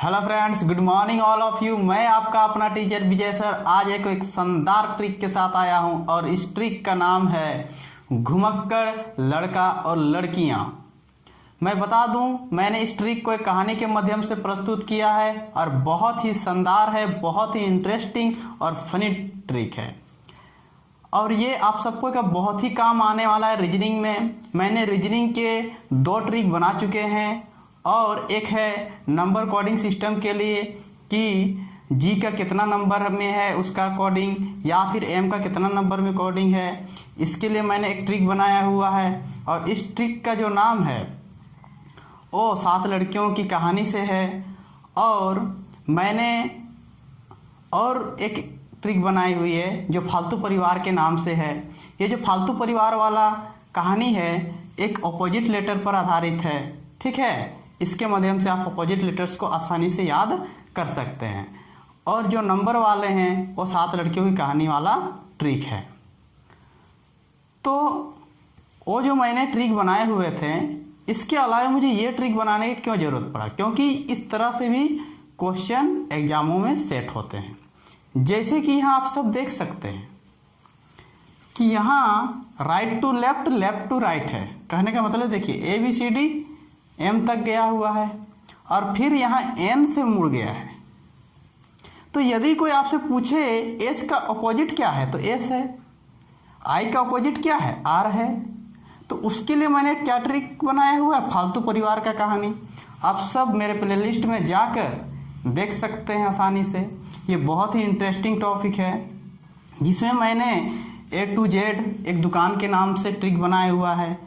Hello friends, good morning all of you. मैं आपका अपना टीचर विजय सर आज एक शानदार ट्रिक के साथ आया हूं और इस ट्रिक का नाम है घुमक्कड़ लड़का और लड़कियां। मैं बता दूं, मैंने इस ट्रिक को एक कहानी के माध्यम से प्रस्तुत किया है और बहुत ही शानदार है, बहुत ही इंटरेस्टिंग और फनी ट्रिक है और ये आप सबको का बहुत ही काम आने वाला है रीजनिंग में। मैंने रीजनिंग के 2 ट्रिक बना चुके हैं और एक है नंबर कोडिंग सिस्टम के लिए कि जी का कितना नंबर में है उसका कोडिंग या फिर एम का कितना नंबर में कोडिंग है, इसके लिए मैंने एक ट्रिक बनाया हुआ है और इस ट्रिक का जो नाम है वो 7 लड़कियों की कहानी से है। और मैंने और एक ट्रिक बनाई हुई है जो फालतू परिवार के नाम से है। ये जो फालतू परिवार वाला कहानी है एक अपोजिट लेटर पर आधारित है, ठीक है। इसके माध्यम से आप अपोजिट लेटर्स को आसानी से याद कर सकते हैं और जो नंबर वाले हैं वो 7 लड़कियों की कहानी वाला ट्रिक है। तो वो जो मैंने ट्रिक बनाए हुए थे, इसके अलावा मुझे ये ट्रिक बनाने की क्यों जरूरत पड़ा, क्योंकि इस तरह से भी क्वेश्चन एग्जामों में सेट होते हैं। जैसे कि यहाँ आप सब देख सकते हैं कि यहाँ right to left, left to right है। कहने का मतलब देखिए ABCD M तक गया हुआ है और फिर यहाँ N से मुड़ गया है। तो यदि कोई आपसे पूछे H का अपोजिट क्या है तो S है, I का अपोजिट क्या है R है। तो उसके लिए मैंने क्या ट्रिक बनाया हुआ है, फालतू परिवार का कहानी। आप सब मेरे प्लेलिस्ट में जाकर देख सकते हैं आसानी से। ये बहुत ही इंटरेस्टिंग टॉपिक है जिसमें मैंने A to Z एक दुकान के नाम से ट्रिक बनाया हुआ है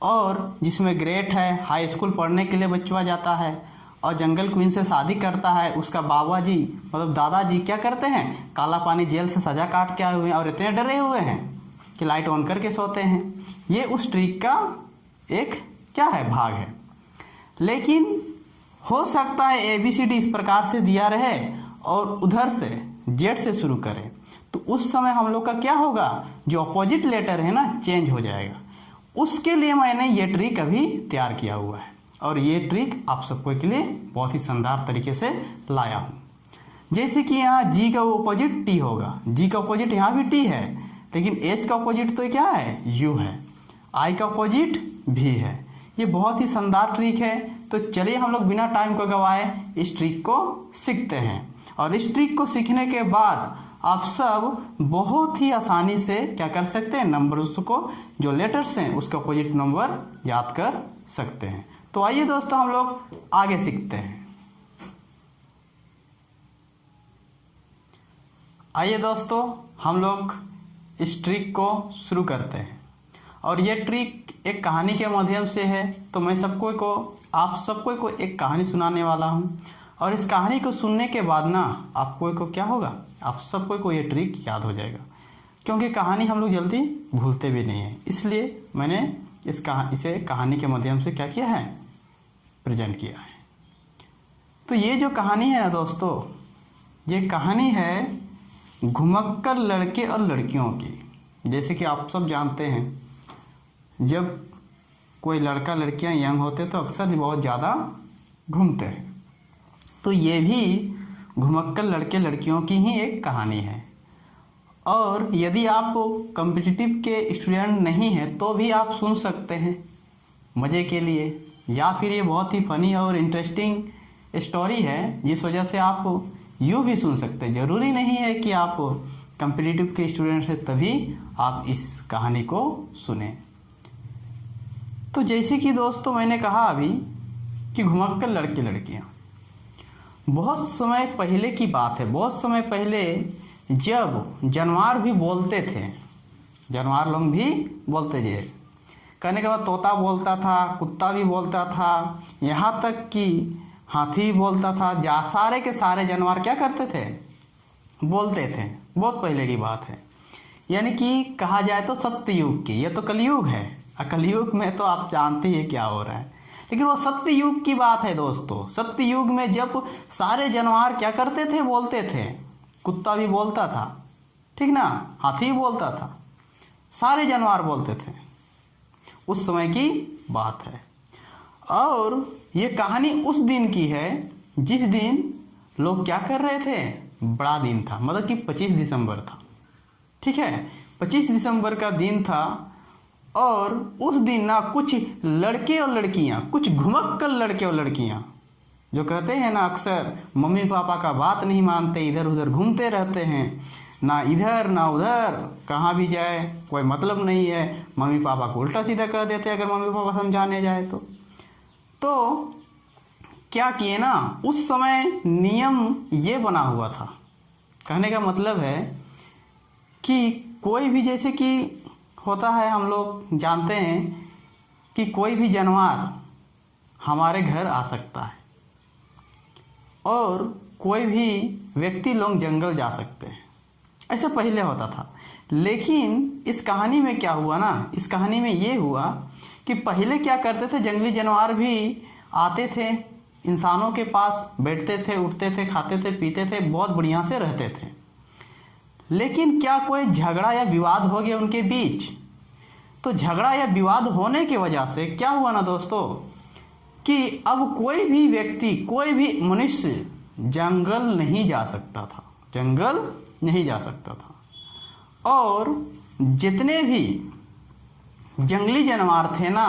और जिसमें ग्रेट है, हाई स्कूल पढ़ने के लिए बच्चा जाता है और जंगल क्वीन से शादी करता है। उसका बाबा जी मतलब दादाजी क्या करते हैं, काला पानी जेल से सजा काट के आए हुए हैं और इतने डरे हुए हैं कि लाइट ऑन करके सोते हैं। ये उस ट्रिक का एक क्या है भाग है। लेकिन हो सकता है ABCD इस प्रकार से दिया रहे और उधर से Z से शुरू करें तो उस समय हम लोग का क्या होगा, जो अपोजिट लेटर है ना चेंज हो जाएगा। उसके लिए मैंने ये ट्रिक अभी तैयार किया हुआ है और ये ट्रिक आप सबको के लिए बहुत ही शानदार तरीके से लाया हूँ। जैसे कि यहाँ G का अपोजिट T होगा, G का अपोजिट यहाँ भी T है, लेकिन H का अपोजिट तो क्या है, U है। I का अपोजिट V है। ये बहुत ही शानदार ट्रिक है। तो चलिए हम लोग बिना टाइम को गवाए इस ट्रिक को सीखते हैं और इस ट्रिक को सीखने के बाद आप सब बहुत ही आसानी से क्या कर सकते हैं, नंबर्स को जो लेटर्स हैं उसका अपोजिट नंबर याद कर सकते हैं। तो आइए दोस्तों हम लोग आगे सीखते हैं। आइए दोस्तों हम लोग इस ट्रिक को शुरू करते हैं और ये ट्रिक एक कहानी के माध्यम से है। तो मैं आप सबको को एक कहानी सुनाने वाला हूँ और इस कहानी को सुनने के बाद ना आपको को क्या होगा, आप सबको को ये ट्रिक याद हो जाएगा, क्योंकि कहानी हम लोग जल्दी भूलते भी नहीं है। इसलिए मैंने इसे कहानी के माध्यम से क्या किया है, प्रेजेंट किया है। तो ये जो कहानी है ना दोस्तों, ये कहानी है घुमक्कड़ लड़के और लड़कियों की। जैसे कि आप सब जानते हैं जब कोई लड़का लड़कियां यंग होते तो अक्सर बहुत ज़्यादा घूमते हैं। तो ये भी घुमक्कड़ लड़के लड़कियों की ही एक कहानी है और यदि आप कॉम्पिटिटिव के स्टूडेंट नहीं हैं तो भी आप सुन सकते हैं मज़े के लिए, या फिर ये बहुत ही फनी और इंटरेस्टिंग स्टोरी है जिस वजह से आप यूँ भी सुन सकते हैं। ज़रूरी नहीं है कि आप कॉम्पिटिटिव के स्टूडेंट हैं तभी आप इस कहानी को सुने। तो जैसे कि दोस्तों मैंने कहा अभी कि घुमक्कड़ लड़के लड़कियाँ, बहुत समय पहले की बात है। बहुत समय पहले जब जानवर भी बोलते थे, जानवर लोग भी बोलते थे। कहने के बाद तोता बोलता था, कुत्ता भी बोलता था, यहाँ तक कि हाथी बोलता था। सारे के सारे जानवर क्या करते थे, बोलते थे। बहुत पहले की बात है, यानी कि कहा जाए तो सत्ययुग की। ये तो कलयुग है और कलयुग में तो आप जानते ही क्या हो रहा है, लेकिन वो सत्य युग की बात है दोस्तों। सत्य युग में जब सारे जानवर क्या करते थे, बोलते थे। कुत्ता भी बोलता था, ठीक ना, हाथी भी बोलता था, सारे जानवर बोलते थे। उस समय की बात है और ये कहानी उस दिन की है जिस दिन लोग क्या कर रहे थे, बड़ा दिन था, मतलब कि 25 दिसंबर था। ठीक है, 25 दिसंबर का दिन था और उस दिन ना कुछ लड़के और लड़कियां, कुछ घुमक्कड़ लड़के और लड़कियां जो कहते हैं ना अक्सर मम्मी पापा का बात नहीं मानते, इधर उधर घूमते रहते हैं, ना इधर ना उधर, कहाँ भी जाए कोई मतलब नहीं है, मम्मी पापा को उल्टा सीधा कह देते अगर मम्मी पापा समझाने जाए तो क्या किए ना, उस समय नियम ये बना हुआ था। कहने का मतलब है कि कोई भी, जैसे कि होता है, हम लोग जानते हैं कि कोई भी जानवर हमारे घर आ सकता है और कोई भी व्यक्ति लोग जंगल जा सकते हैं, ऐसा पहले होता था। लेकिन इस कहानी में क्या हुआ ना, इस कहानी में ये हुआ कि पहले क्या करते थे, जंगली जानवर भी आते थे, इंसानों के पास बैठते थे, उठते थे, खाते थे, पीते थे, बहुत बढ़िया से रहते थे। लेकिन क्या कोई झगड़ा या विवाद हो गया उनके बीच, तो झगड़ा या विवाद होने की वजह से क्या हुआ ना दोस्तों कि अब कोई भी व्यक्ति, कोई भी मनुष्य जंगल नहीं जा सकता था, जंगल नहीं जा सकता था। और जितने भी जंगली जानवर थे ना,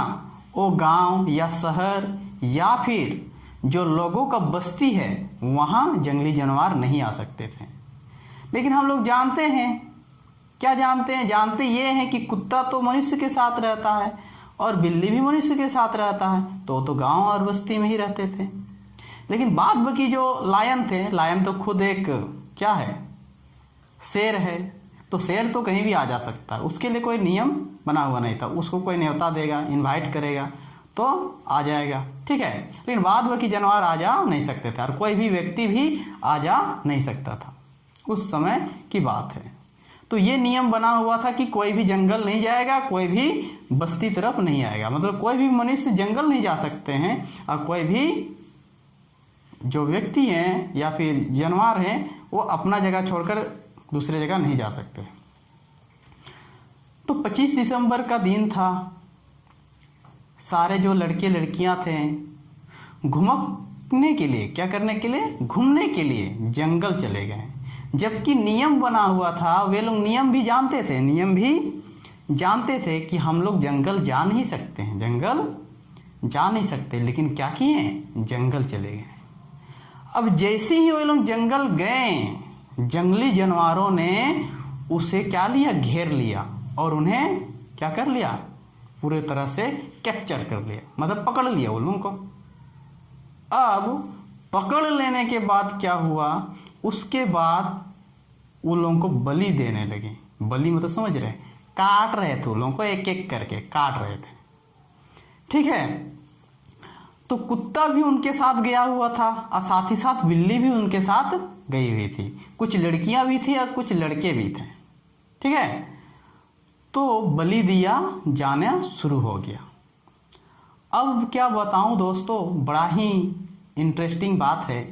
वो गांव या शहर या फिर जो लोगों का बस्ती है वहाँ जंगली जानवर नहीं आ सकते थे। लेकिन हम लोग जानते हैं, क्या जानते हैं, जानते ये हैं कि कुत्ता तो मनुष्य के साथ रहता है और बिल्ली भी मनुष्य के साथ रहता है, तो गांव और बस्ती में ही रहते थे। लेकिन बाद बाकी जो लायन थे, लायन तो खुद एक क्या है, शेर है, तो शेर तो कहीं भी आ जा सकता है, उसके लिए कोई नियम बना हुआ नहीं था, उसको कोई न्योता देगा, इनवाइट करेगा तो आ जाएगा। ठीक है, लेकिन बाद बाकी जानवर आ जा नहीं सकते थे और कोई भी व्यक्ति भी आ जा नहीं सकता था, उस समय की बात है। तो ये नियम बना हुआ था कि कोई भी जंगल नहीं जाएगा, कोई भी बस्ती तरफ नहीं आएगा, मतलब कोई भी मनुष्य जंगल नहीं जा सकते हैं और कोई भी जो व्यक्ति हैं या फिर जानवर हैं वो अपना जगह छोड़कर दूसरे जगह नहीं जा सकते। तो 25 दिसंबर का दिन था, सारे जो लड़के लड़कियां थे घूमने के लिए, क्या करने के लिए, घूमने के लिए जंगल चले गए। जबकि नियम बना हुआ था, वे लोग नियम भी जानते थे, नियम भी जानते थे कि हम लोग जंगल जा नहीं सकते हैं, जंगल जा नहीं सकते, लेकिन क्या किए, जंगल चले गए। अब जैसे ही वे लोग जंगल गए, जंगली जानवरों ने उसे क्या लिया, घेर लिया और उन्हें क्या कर लिया, पूरे तरह से कैप्चर कर लिया, मतलब पकड़ लिया उन लोगों को। अब पकड़ लेने के बाद क्या हुआ, उसके बाद उन लोगों को बलि देने लगे। बलि मतलब समझ रहे, काट रहे थे उन लोगों को, एक एक करके काट रहे थे। ठीक है, तो कुत्ता भी उनके साथ गया हुआ था और साथ ही साथ बिल्ली भी उनके साथ गई हुई थी, कुछ लड़कियां भी थी और कुछ लड़के भी थे। ठीक है, तो बलि दिया जाना शुरू हो गया। अब क्या बताऊं दोस्तों, बड़ा ही इंटरेस्टिंग बात है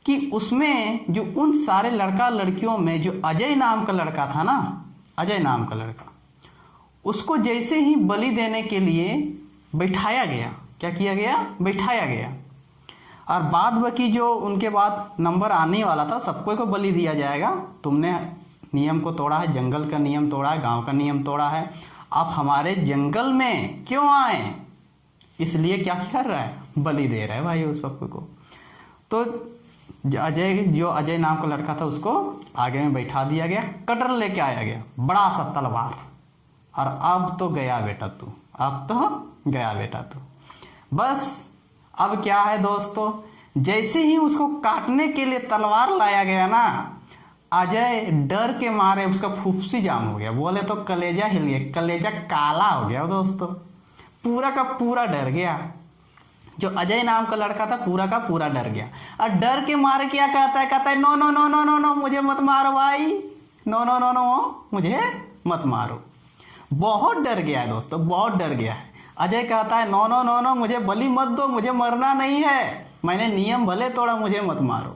कि उसमें जो उन सारे लड़का लड़कियों में जो अजय नाम का लड़का था ना, अजय नाम का लड़का, उसको जैसे ही बलि देने के लिए बैठाया गया, क्या किया गया, बैठाया गया। और बाद बाकी जो उनके बाद नंबर आने वाला था, सबको को बलि दिया जाएगा, तुमने नियम को तोड़ा है, जंगल का नियम तोड़ा है, गांव का नियम तोड़ा है, आप हमारे जंगल में क्यों आए, इसलिए क्या कर रहा है, बलि दे रहा है भाई उस सबको को। तो अजय, जो अजय नाम का लड़का था, उसको आगे में बैठा दिया गया, कटर लेके आया गया, बड़ा सा तलवार, और अब तो गया बेटा तू, अब तो गया बेटा तू। बस अब क्या है दोस्तों, जैसे ही उसको काटने के लिए तलवार लाया गया ना, अजय डर के मारे उसका फुफ्सी जाम हो गया, बोले तो कलेजा हिल गया, कलेजा काला हो गया दोस्तों, पूरा का पूरा डर गया। जो अजय नाम का लड़का था पूरा का पूरा डर गया और डर के मारे क्या कहता है, no no no no no no, मुझे मत मारो भाई, नो नो नो नो, मुझे मत मारो। बहुत डर गया है दोस्तों, बहुत डर गया है। अजय कहता है नो नो नो नो, मुझे बलि मत दो, मुझे मरना नहीं है, मैंने नियम भले तोड़ा, मुझे मत मारो।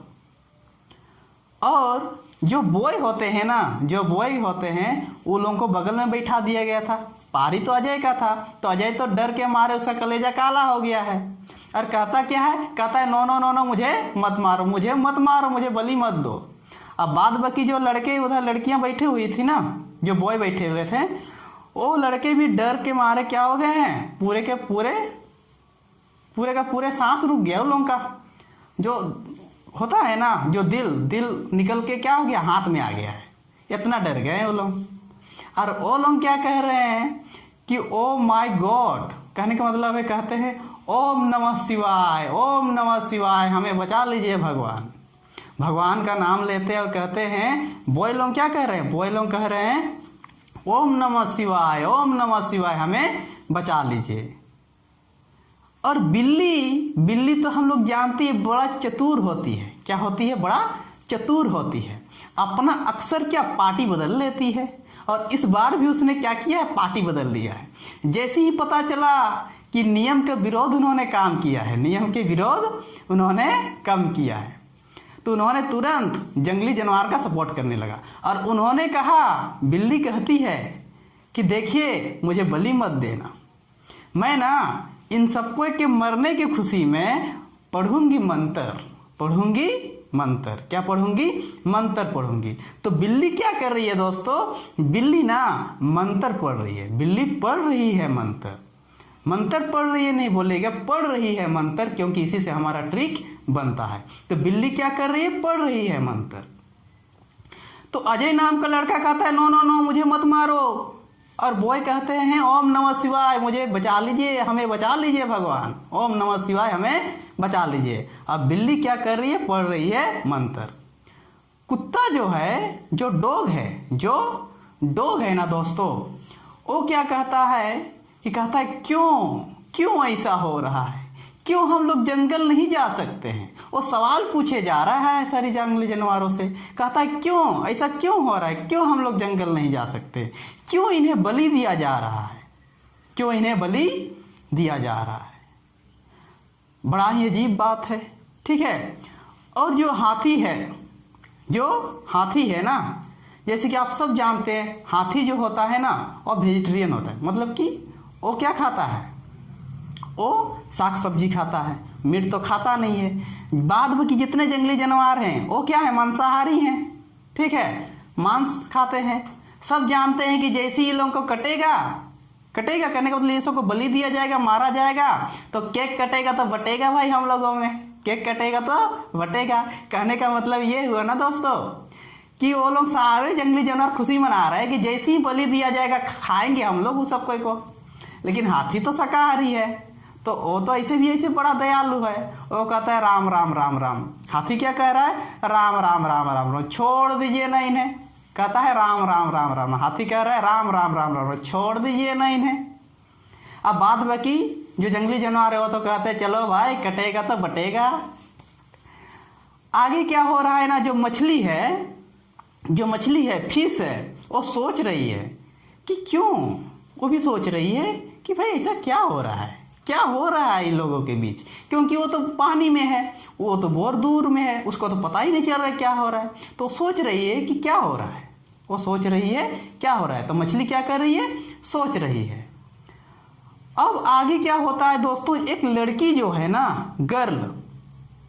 और जो बॉय होते हैं ना, जो बॉय होते हैं, उन लोगों को बगल में बैठा दिया गया था। पारी तो अजय का था, तो अजय तो डर के मारे उसका कलेजा काला हो गया है। और कहता क्या है, कहता है नो नो नो नो, मुझे मत मारो, मुझे मत मारो, मुझे बलि मत दो। अब बाद बाकी जो लड़के उधर लड़कियां बैठी हुई थी ना, जो बॉय बैठे हुए थे, वो लड़के भी डर के मारे क्या हो गए हैं, पूरे के पूरे का पूरे सांस रुक गया उन लोगों का। जो होता है ना, जो दिल निकल के क्या हो गया, हाथ में आ गया है, इतना डर गए वो लोग। और वो लोग क्या कह रहे हैं कि ओ माय गॉड, कहने का मतलब है, कहते हैं ओम नमः शिवाय, ओम नमः शिवाय, हमें बचा लीजिए भगवान। भगवान का नाम लेते हैं और कहते हैं, बॉय लोग क्या कह रहे हैं, बॉय लोग कह रहे हैं ओम नमः शिवाय, ओम नमः शिवाय, हमें बचा लीजिए। और बिल्ली तो हम लोग जानते हैं बड़ा चतुर होती है। क्या होती है, बड़ा चतुर होती है। अपना अक्सर क्या पार्टी बदल लेती है, और इस बार भी उसने क्या किया है, पार्टी बदल लिया है। जैसे ही पता चला कि नियम के विरोध उन्होंने काम किया है, नियम के विरोध उन्होंने कम किया है, तो उन्होंने तुरंत जंगली जानवर का सपोर्ट करने लगा। और उन्होंने कहा, बिल्ली कहती है कि देखिए मुझे बलि मत देना, मैं ना इन सबको के मरने की खुशी में पढ़ूंगी मंत्र। क्या पढ़ूंगी, मंत्र पढ़ूंगी। तो बिल्ली क्या कर रही है दोस्तों, बिल्ली ना मंत्र पढ़ रही है, बिल्ली पढ़ रही है मंत्र पढ़ रही है, नहीं बोलेगा, पढ़ रही है मंत्र, क्योंकि इसी से हमारा ट्रिक बनता है। तो बिल्ली क्या कर रही है, पढ़ रही है मंत्र। तो अजय नाम का लड़का कहता है नो नो नो, मुझे मत मारो। और बॉय कहते हैं ओम नमः शिवाय, मुझे बचा लीजिए, हमें बचा लीजिए भगवान, ओम नमः शिवाय, हमें बचा लीजिए। अब बिल्ली क्या कर रही है, पढ़ रही है मंत्र। कुत्ता जो है, जो डॉग है ना दोस्तों, वो क्या कहता है कि कहता है क्यों ऐसा हो रहा है, क्यों हम लोग जंगल नहीं जा सकते हैं। वो सवाल पूछे जा रहा है सारी जंगली जानवरों से, कहता है क्यों ऐसा क्यों हो रहा है, क्यों हम लोग जंगल नहीं जा सकते, क्यों इन्हें बलि दिया जा रहा है, क्यों इन्हें बलि दिया जा रहा है। बड़ा ही अजीब बात है, ठीक है। और जो हाथी है ना, जैसे कि आप सब जानते हैं, हाथी जो होता है ना, वो वेजिटेरियन होता है, मतलब कि वो क्या खाता है, वो साग सब्जी खाता है, मीट तो खाता नहीं है। बाद में कि जितने जंगली जानवर हैं वो क्या है, मांसाहारी हैं, ठीक है, मांस खाते हैं। सब जानते हैं कि जैसे ही लोगों को कटेगा करने का मतलब ये सबको बलि दिया जाएगा, मारा जाएगा, तो केक कटेगा तो बटेगा भाई, हम लोगों में केक कटेगा तो बटेगा। कहने का मतलब ये हुआ ना दोस्तों कि वो लोग सारे जंगली जानवर खुशी मना रहे हैं कि जैसे ही बलि दिया जाएगा खाएंगे हम लोग उस सबको को। लेकिन हाथी तो शाकाहारी है, तो वो तो ऐसे बड़ा दयालु है, वो कहता है राम राम राम राम। हाथी क्या कह रहा है, राम राम राम राम राम, छोड़ दीजिए ना इन्हें, कहता है राम राम राम राम। हाथी कह रहा है राम राम राम राम, छोड़ दीजिए ना इन्हें। अब बात बाकी जो जंगली जानवर है वो तो कहते हैं चलो भाई कटेगा तो बटेगा। आगे क्या हो रहा है ना, जो मछली है फिश है, वो सोच रही है कि क्यों, वो भी सोच रही है कि भाई ऐसा क्या हो रहा है इन लोगों के बीच, क्योंकि वो तो पानी में है, वो तो बहुत दूर में है, उसको तो पता ही नहीं चल रहा है क्या हो रहा है। तो सोच रही है कि क्या हो रहा है, वो सोच रही है क्या हो रहा है। तो मछली क्या कर रही है, सोच रही है। अब आगे क्या होता है दोस्तों, एक लड़की जो है ना, गर्ल,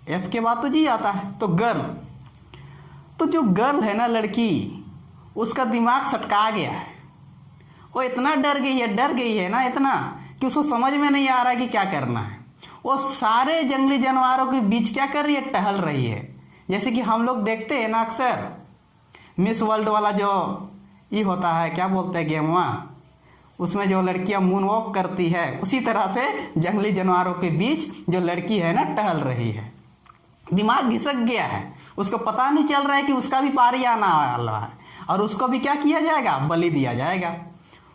एफ के बाद तो जी आता है, तो गर्ल, तो जो गर्ल है ना लड़की, उसका दिमाग सटका गया है, वो इतना डर गई है ना इतना कि उसको समझ में नहीं आ रहा है कि क्या करना है। वो सारे जंगली जानवरों के बीच क्या कर रही है, टहल रही है। जैसे कि हम लोग देखते हैं ना अक्सर मिस वर्ल्ड वाला जो ये होता है, क्या बोलते हैं गेम, उसमें जो लड़कियां मून वॉक करती है, उसी तरह से जंगली जानवरों के बीच जो लड़की है ना टहल रही है। दिमाग घिसक गया है, उसको पता नहीं चल रहा है कि उसका भी पारी आना वाला है और उसको भी क्या किया जाएगा, बलि दिया जाएगा।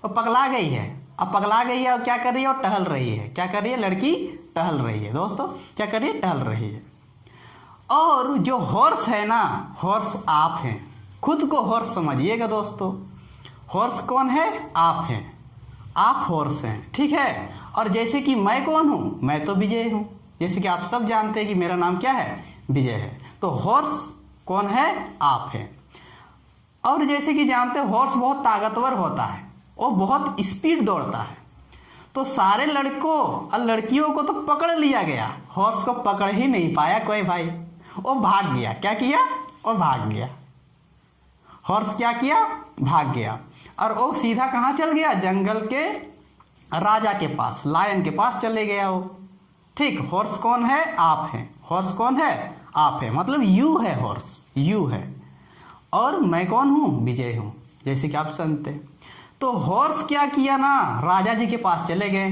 वो पगला गई है, अब पगला गई है और क्या कर रही है, और टहल रही है। क्या कर रही है, लड़की टहल रही है दोस्तों, क्या कर रही है, टहल रही है। और जो हॉर्स है ना, हॉर्स आप हैं, खुद को हॉर्स समझिएगा दोस्तों। हॉर्स कौन है, आप हैं, आप हॉर्स हैं, ठीक है। और जैसे कि मैं कौन हूं, मैं तो विजय हूं। जैसे कि आप सब जानते हैं कि मेरा नाम क्या है, विजय है। तो हॉर्स कौन है, आप हैं। और जैसे कि जानते हैं हॉर्स बहुत ताकतवर होता है, वो बहुत स्पीड दौड़ता है। तो सारे लड़कों और लड़कियों को तो पकड़ लिया गया, हॉर्स को पकड़ ही नहीं पाया कोई भाई। वो भाग गया। क्या किया? वो भाग गया। हॉर्स क्या किया? भाग गया। और वो सीधा कहाँ चल गया? जंगल के राजा के पास, लायन के पास चले गया वो। ठीक, हॉर्स कौन है? आप हैं। हॉर्स कौन है? आप है, मतलब यू है, हॉर्स यू है। और मैं कौन हूं? विजय हूं, जैसे कि आप सुनते। तो हॉर्स क्या किया ना, राजा जी के पास चले गए।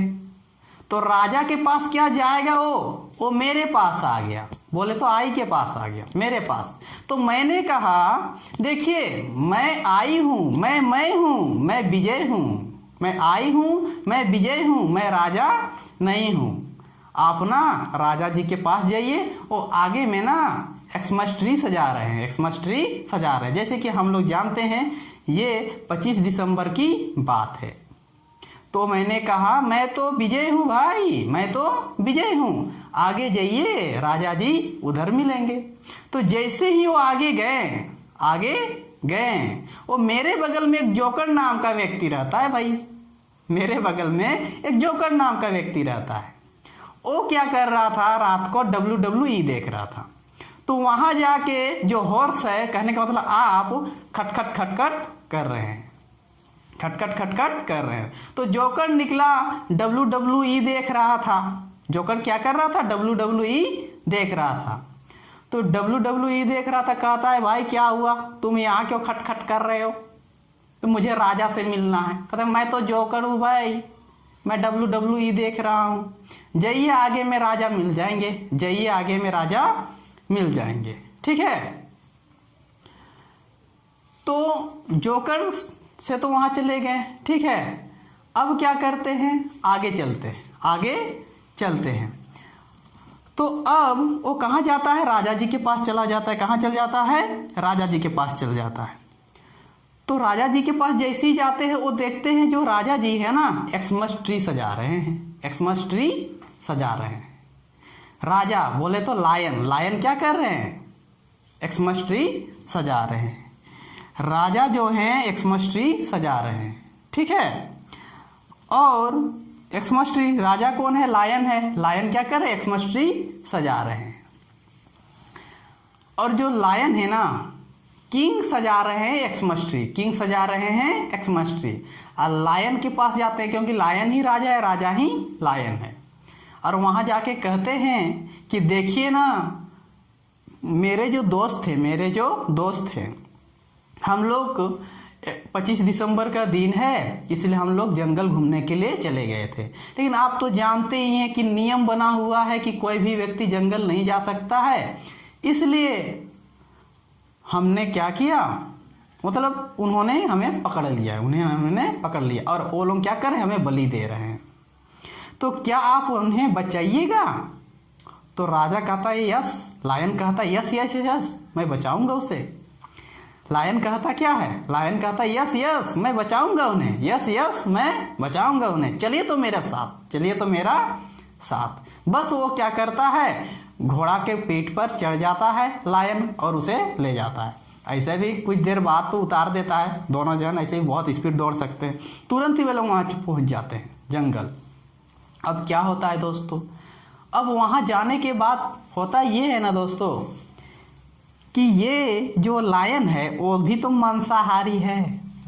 तो राजा के पास क्या जाएगा वो मेरे पास आ गया। बोले तो आई के पास आ गया, मेरे पास। तो मैंने कहा देखिए, मैं आई हूं, मैं हूं, मैं विजय हूं, मैं आई हूं, मैं विजय हूं, मैं राजा नहीं हूं। आप ना राजा जी के पास जाइए, वो आगे में ना एक्समस ट्री सजा रहे हैं, एक्समस ट्री सजा रहे हैं। जैसे कि हम लोग जानते हैं ये 25 दिसंबर की बात है। तो मैंने कहा मैं तो विजय हूं भाई, मैं तो विजय हूं, आगे जाइए, राजा जी उधर मिलेंगे। तो जैसे ही वो आगे गए, वो मेरे बगल में एक जोकर नाम का व्यक्ति रहता है भाई, मेरे बगल में एक जोकर नाम का व्यक्ति रहता है। वो क्या कर रहा था? रात को WWE देख रहा था। तो वहां जाके जो हॉर्स है, कहने का मतलब आप खटखट खटखट कर रहे हैं, खटखट खटखट कर रहे हैं। तो जोकर निकला, WWE देख रहा था। जोकर क्या कर रहा था? WWE देख रहा था। तो WWE देख रहा था, कहता है भाई क्या हुआ, तुम यहाँ क्यों खटखट कर रहे हो? तो मुझे राजा से मिलना है। कहता है मैं तो जोकर हूं भाई, मैं WWE देख रहा हूं, जाइए आगे में राजा मिल जाएंगे, जाइए आगे में राजा मिल जाएंगे। ठीक है। तो जोकर से तो वहां चले गए। ठीक है, अब क्या करते हैं? आगे चलते हैं। तो अब वो कहां जाता है? राजा जी के पास चला जाता है। कहां चल जाता है? राजा जी के पास चल जाता है। तो राजा जी के पास जैसे ही जाते हैं, वो देखते हैं जो राजा जी है ना, एक्समस ट्री सजा रहे हैं, एक्समस ट्री सजा रहे हैं। राजा बोले तो लायन क्या कर रहे हैं? एक्समस ट्री सजा रहे हैं। राजा जो हैं एक्समस ट्री सजा रहे हैं। ठीक है। और एक्समस ट्री, राजा कौन है? लायन है। लायन क्या कर रहे हैं? एक्समस ट्री सजा रहे हैं। और जो लायन है ना, किंग सजा रहे हैं एक्समस ट्री, किंग सजा रहे हैं एक्समस ट्री। और लायन के पास जाते हैं, क्योंकि लायन ही राजा है, राजा ही लायन है। और वहां जाके कहते हैं कि देखिए ना, मेरे जो दोस्त थे, हम लोग 25 दिसंबर का दिन है, इसलिए हम लोग जंगल घूमने के लिए चले गए थे। लेकिन आप तो जानते ही हैं कि नियम बना हुआ है कि कोई भी व्यक्ति जंगल नहीं जा सकता है। इसलिए हमने क्या किया, मतलब उन्होंने हमें पकड़ लिया, उन्होंने पकड़ लिया, और वो लोग क्या कर रहे हैं? हमें बलि दे रहे हैं। तो क्या आप उन्हें बचाइएगा? तो राजा कहता है यस, लायन कहता है यस यस यस, मैं बचाऊंगा उसे। लायन कहता क्या है? लायन कहता है यस यस, मैं बचाऊंगा उन्हें, यस यस, मैं बचाऊंगा उन्हें, चलिए तो मेरे साथ, चलिए तो मेरा साथ। बस वो क्या करता है? घोड़ा के पीठ पर चढ़ जाता है लायन, और उसे ले जाता है। ऐसे भी कुछ देर बाद तो उतार देता है, दोनों जन ऐसे ही बहुत स्पीड दौड़ सकते हैं। तुरंत ही वे लोग वहां पहुंच जाते हैं जंगल। अब क्या होता है दोस्तों? अब वहां जाने के बाद होता ये है ना दोस्तों, कि ये जो लायन है वो भी तो मांसाहारी है।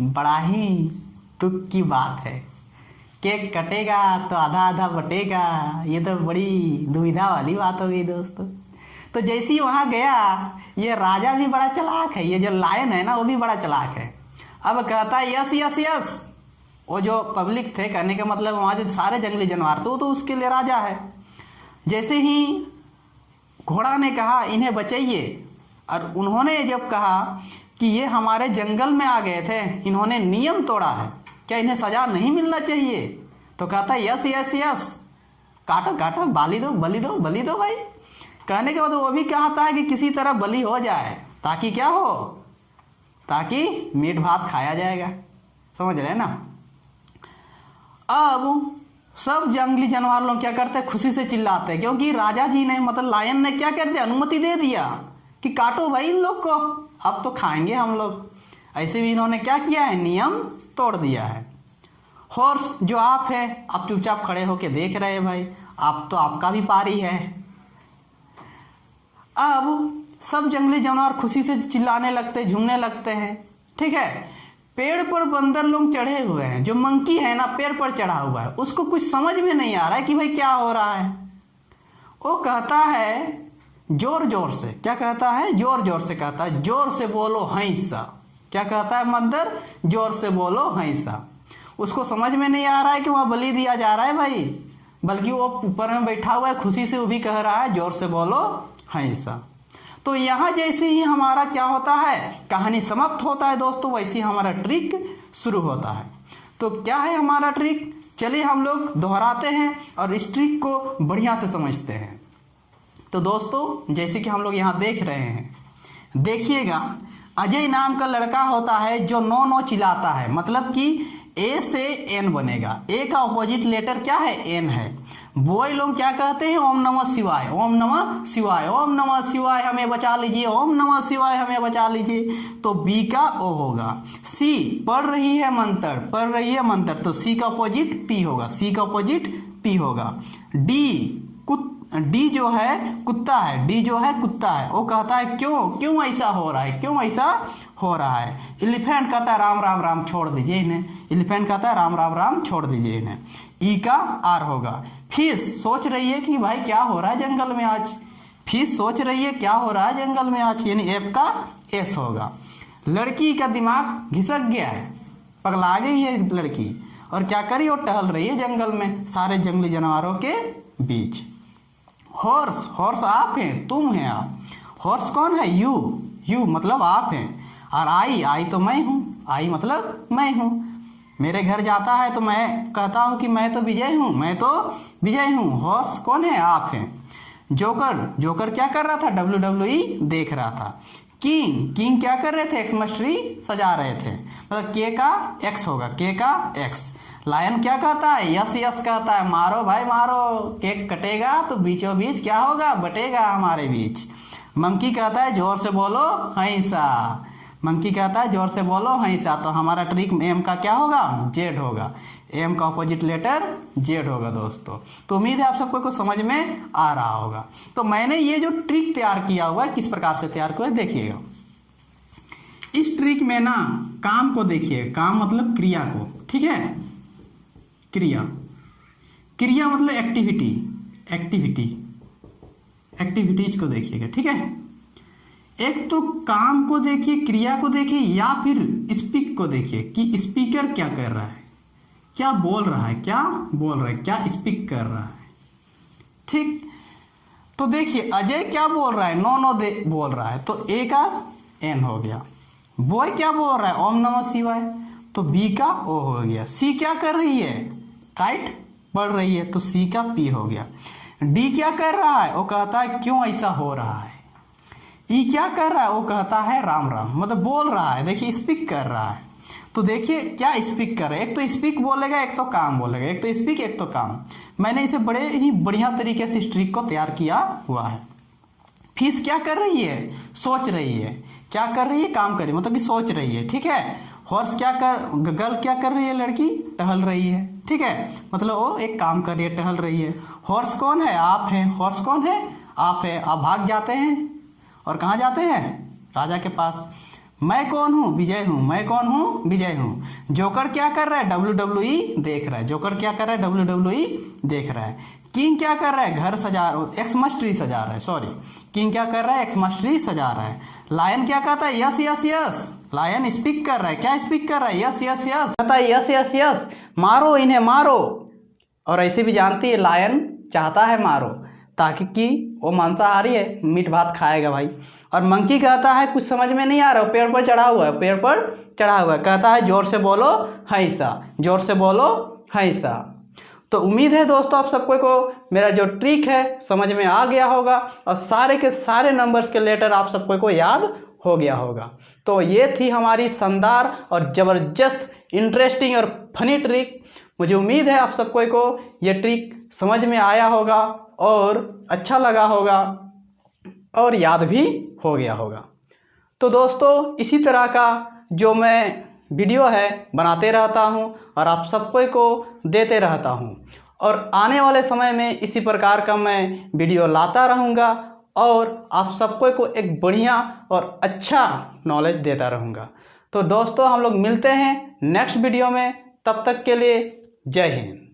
बड़ा ही दुख की बात है। केक कटेगा तो आधा आधा बटेगा, ये तो बड़ी दुविधा वाली बात हो गई दोस्तों। तो जैसे ही वहां गया, ये राजा भी बड़ा चालाक है, ये जो लायन है ना वो भी बड़ा चालाक है। अब कहता है यस यस यस, वो जो पब्लिक थे, कहने का मतलब वहां जो सारे जंगली जानवर थे, वो तो उसके लिए राजा है। जैसे ही घोड़ा ने कहा इन्हें बचाइए, और उन्होंने जब कहा कि ये हमारे जंगल में आ गए थे, इन्होंने नियम तोड़ा है, क्या इन्हें सजा नहीं मिलना चाहिए? तो कहता है यस यस यस, काटो काटो, बलि दो बलि दो बलि दो भाई। कहने के बाद वो भी कहता है कि किसी तरह बलि हो जाए, ताकि क्या हो, ताकि मीट भात खाया जाएगा। समझ रहे हैं ना? अब सब जंगली जानवर लोग क्या करते हैं? खुशी से चिल्लाते हैं, क्योंकि राजा जी ने, मतलब लायन ने क्या कर दिया? अनुमति दे दिया कि काटो भाई इन लोग को, अब तो खाएंगे हम लोग। ऐसे भी इन्होंने क्या किया है? नियम तोड़ दिया है। हॉर्स जो आप है, आप चुपचाप खड़े होके देख रहे हैं भाई, आप तो आपका भी पारी है। अब सब जंगली जानवर खुशी से चिल्लाने लगते, झूमने लगते हैं, ठीक है। पेड़ पर बंदर लोग चढ़े हुए हैं, जो मंकी है ना पेड़ पर चढ़ा हुआ है, उसको कुछ समझ में नहीं आ रहा है कि भाई क्या हो रहा है। वो कहता है जोर जोर से, क्या कहता है, जोर जोर से कहता है, जोर से बोलो हैसा। क्या कहता है बंदर, जोर से बोलो हैसा। उसको समझ में नहीं आ रहा है कि वहां बलि दिया जा रहा है भाई, बल्कि वो ऊपर में बैठा हुआ है, खुशी से वो भी कह रहा है जोर से बोलो हैसा। तो यहां जैसे ही हमारा क्या होता है, कहानी समाप्त होता है दोस्तों, वैसे ही हमारा ट्रिक शुरू होता है। तो क्या है हमारा ट्रिक, चलिए हम लोग दोहराते हैं और इस ट्रिक को बढ़िया से समझते हैं। तो दोस्तों जैसे कि हम लोग यहाँ देख रहे हैं, देखिएगा अजय नाम का लड़का होता है जो नो नो चिल्लाता है, मतलब कि ए से एन बनेगा, ए का ऑपोजिट लेटर क्या है, एन है। बॉय लोग क्या कहते हैं, ओम नमः शिवाय, ओम नमः शिवाय, ओम नमः शिवाय हमें बचा लीजिए, ओम नमः शिवाय हमें बचा लीजिए। तो बी का ओ होगा। सी पढ़ रही है मंत्र, पढ़ रही है मंत्र, तो सी का ऑपोजिट पी होगा, सी का ऑपोजिट पी होगा। डी जो है कुत्ता है, डी जो है कुत्ता है, वो कहता है क्यों ऐसा हो रहा है, क्यों ऐसा हो रहा है। एलिफेंट कहता है राम राम राम छोड़ दीजिए इन्हें, एलिफेंट कहता है राम राम राम छोड़ दीजिए इन्हें। ई का आर होगा। फिश सोच रही है कि भाई क्या हो रहा है जंगल में आज, फिश सोच रही है क्या हो रहा है जंगल में आज, यानी एफ का एस होगा। लड़की का दिमाग घिसक गया है, पगला गई है लड़की, और क्या करी, वो टहल रही है जंगल में सारे जंगली जानवरों के बीच। हॉर्स, हॉर्स आप हैं, तुम हैं आप। हॉर्स कौन है, यू मतलब आप हैं। और आई तो मैं हूं, आई मतलब मैं हूं। मेरे घर जाता है तो मैं कहता हूं कि मैं तो विजय हूं, मैं तो विजय हूं। हॉर्स कौन है, आप हैं। जोकर क्या कर रहा था, WWE देख रहा था। किंग क्या कर रहे थे, एक्समस ट्री सजा रहे थे, मतलब के का एक्स होगा, के का एक्स। लायन क्या कहता है, यस कहता है, मारो भाई मारो, केक कटेगा तो बीचों बीच क्या होगा, बटेगा हमारे बीच। मंकी कहता है जोर से बोलो हैसा, मंकी कहता है जोर से बोलो हैसा। तो हमारा ट्रिक एम का क्या होगा, जेड होगा, एम का ऑपोजिट लेटर जेड होगा दोस्तों। तो उम्मीद है आप सबको को समझ में आ रहा होगा। तो मैंने ये जो ट्रिक तैयार किया हुआ है, किस प्रकार से तैयार किया है देखिएगा। इस ट्रिक में ना काम को देखिए, काम मतलब क्रिया को, ठीक है, क्रिया मतलब एक्टिविटीज को देखिएगा, ठीक है। एक तो काम को देखिए, क्रिया को देखिए, या फिर स्पीक को देखिए कि स्पीकर क्या कर रहा है, क्या बोल रहा है, क्या स्पीक कर रहा है, ठीक। तो देखिए अजय क्या बोल रहा है, नो बोल रहा है, तो ए का एन हो गया। बॉय क्या बोल रहा है, ओम नमः शिवाय, तो बी का ओ हो गया। सी क्या कर रही है, काइट पढ़ रही है, तो सी का पी हो गया। डी क्या कर रहा है, वो कहता है क्यों ऐसा हो रहा है। ई क्या कर रहा है, वो कहता है राम राम, मतलब बोल रहा है, देखिए स्पीक कर रहा है। तो देखिए क्या स्पीक कर रहा है, एक तो स्पीक बोलेगा, एक तो काम बोलेगा, एक तो स्पीक एक तो काम। मैंने इसे बड़े ही बढ़िया तरीके से इस ट्रिक को तैयार किया हुआ है। फिश क्या कर रही है, सोच रही है, क्या कर रही है, काम कर रही है, मतलब कि सोच रही है, ठीक है। हॉर्स गर्ल क्या कर रही है, लड़की टहल रही है, ठीक है, मतलब वो एक काम कर रही है, टहल रही है। हॉर्स कौन है, आप हैं, हॉर्स कौन है, आप है। आप भाग जाते हैं और कहाँ जाते हैं, राजा के पास। मैं कौन हूँ, विजय हूँ, मैं कौन हूँ, विजय हूँ। जोकर क्या कर रहा है, WWE देख रहा है, जोकर क्या कर रहा है, WWE देख रहा है। किंग क्या कर रहा है, घर सजा, एक्समस ट्री सजा रहा है, सॉरी, किंग क्या कर रहा है, एक्समस ट्री सजा रहा है। लायन क्या कहता है, यस, लायन स्पीक कर रहा है, क्या स्पीक कर रहा है, यस कहता है, यस मारो इन्हें मारो। और ऐसे भी जानती है लायन चाहता है मारो, ताकि कि वो मांसाहारी है, मीट भात खाएगा भाई। और मंकी कहता है कुछ समझ में नहीं आ रहा, पेड़ पर चढ़ा हुआ है, कहता है जोर से बोलो हैसा, जोर से बोलो हैसा। तो उम्मीद है दोस्तों आप सबको को मेरा जो ट्रिक है समझ में आ गया होगा, और सारे के सारे नंबर्स के लेटर आप सबको को याद हो गया होगा। तो ये थी हमारी शानदार और ज़बरदस्त इंटरेस्टिंग और फनी ट्रिक। मुझे उम्मीद है आप सबको को ये ट्रिक समझ में आया होगा और अच्छा लगा होगा और याद भी हो गया होगा। तो दोस्तों इसी तरह का जो मैं वीडियो है बनाते रहता हूँ और आप सबको को देते रहता हूँ, और आने वाले समय में इसी प्रकार का मैं वीडियो लाता रहूँगा और आप सबको को एक बढ़िया और अच्छा नॉलेज देता रहूँगा। तो दोस्तों हम लोग मिलते हैं नेक्स्ट वीडियो में, तब तक के लिए जय हिंद।